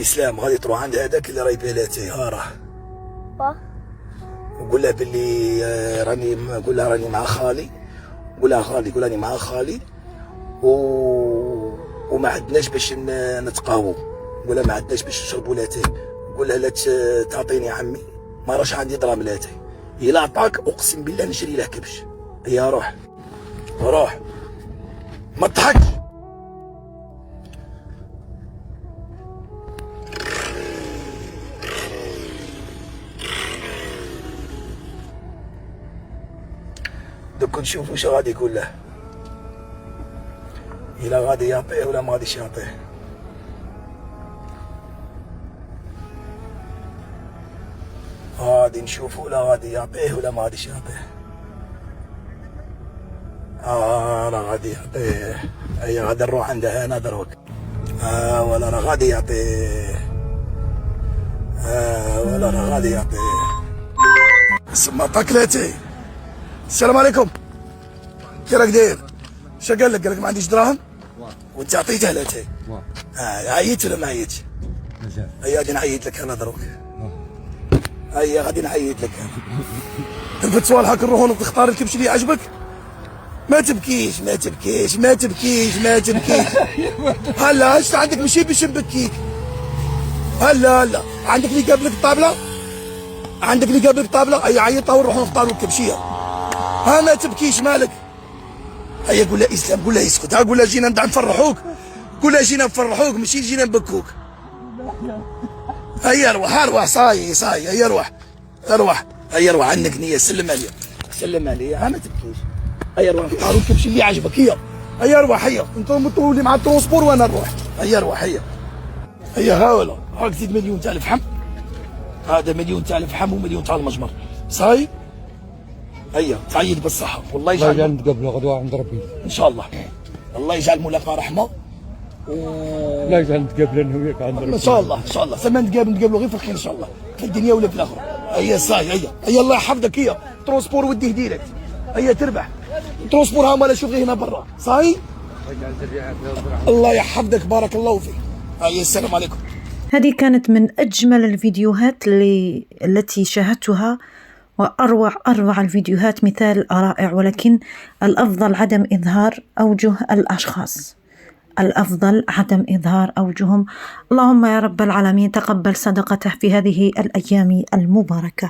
اسلام غادي تروح عند هذاك اللي راهي بلاتي، ها راه وقول له باللي قول لها راني مع خالي، قول لها خالي، قول راني مع خالي وما عندناش باش نتقاووا، قول لها ما عندناش باش نشربوا لاتاي، قول لها لا تعطيني عمي ما راش عندي درهم لاتاي، الا عطاك اقسم بالله نشري له كبش. يا روح روح ما تضحكش. دوك نشوفوا واش غادي يقول له، الا غادي يعطيه ولا ما غاديش يعطيه. غادي نشوفوا ولا غادي يعطيه ولا ما غاديش يعطيه. راه غادي يعطيه. هيا غادي نروح عنده انا دروك. ولا راه غادي يعطيه. ولا راه غادي يعطيه. سما طاكلاتي. السلام عليكم. كي راك داير؟ اش قال لك؟ قال لك ما عنديش دراهم؟ وانت عطيته لاتاي؟ عييت ولا ما عييتش؟ مازال. هيا غادي نعيط لك انا دروك. هيا غادي نعيط لك انا. تلفت صوالحك نروحو تختار الكبش اللي يعجبك؟ ما تبكيش ما تبكيش ما تبكيش ما تبكيش. هلا اش عندك ماشي باش نبكيك. هلا عندك اللي قابلك الطابله؟ عندك اللي قابلك الطابله؟ هيا عيطها ونروحو نختاروا الكبشيه. ها ما تبكيش مالك؟ هيا قول له اسلام، قول له يسكت، ها قول له جينا نفرحوك، قول له جينا نفرحوك ماشي جينا نبكوك. هيا روح صاي هيا روح هيا روح عندك نية. سلم عليا سلم عليا. ها ما تبكيش. هيا روح نختاروا الكبش اللي يعجبك. هيا روح انت تولي مع الترونسبور وانا نروح. هيا روح هيا ها ولا هاك زيد مليون تاع الفحم. هذا مليون تاع الفحم ومليون تاع المجمر. صاي هيا تعيد بالصحة. والله يجعل نتقابلوا غدوة عند ربي ان شاء الله. الله يجعل مولاك رحمة لا يجعل نتقابلوا انا وياك عند ربي ان شاء الله. ان شاء الله زعما نتقابلوا غير في الخير ان شاء الله، في الدنيا ولا في الاخره. هيا صاي هيا الله يحفظك. ترونسبور وديه ديريكت. هيا تربح ترونسبور. ها مالا شوف غير هنا برا. صاي الله يحفظك بارك الله فيك. هيا السلام عليكم. هذه كانت من أجمل الفيديوهات التي شاهدتها، وأروع الفيديوهات، مثال رائع. ولكن الأفضل عدم إظهار أوجه الأشخاص، الأفضل عدم إظهار أوجههم. اللهم يا رب العالمين تقبل صدقته في هذه الأيام المباركة.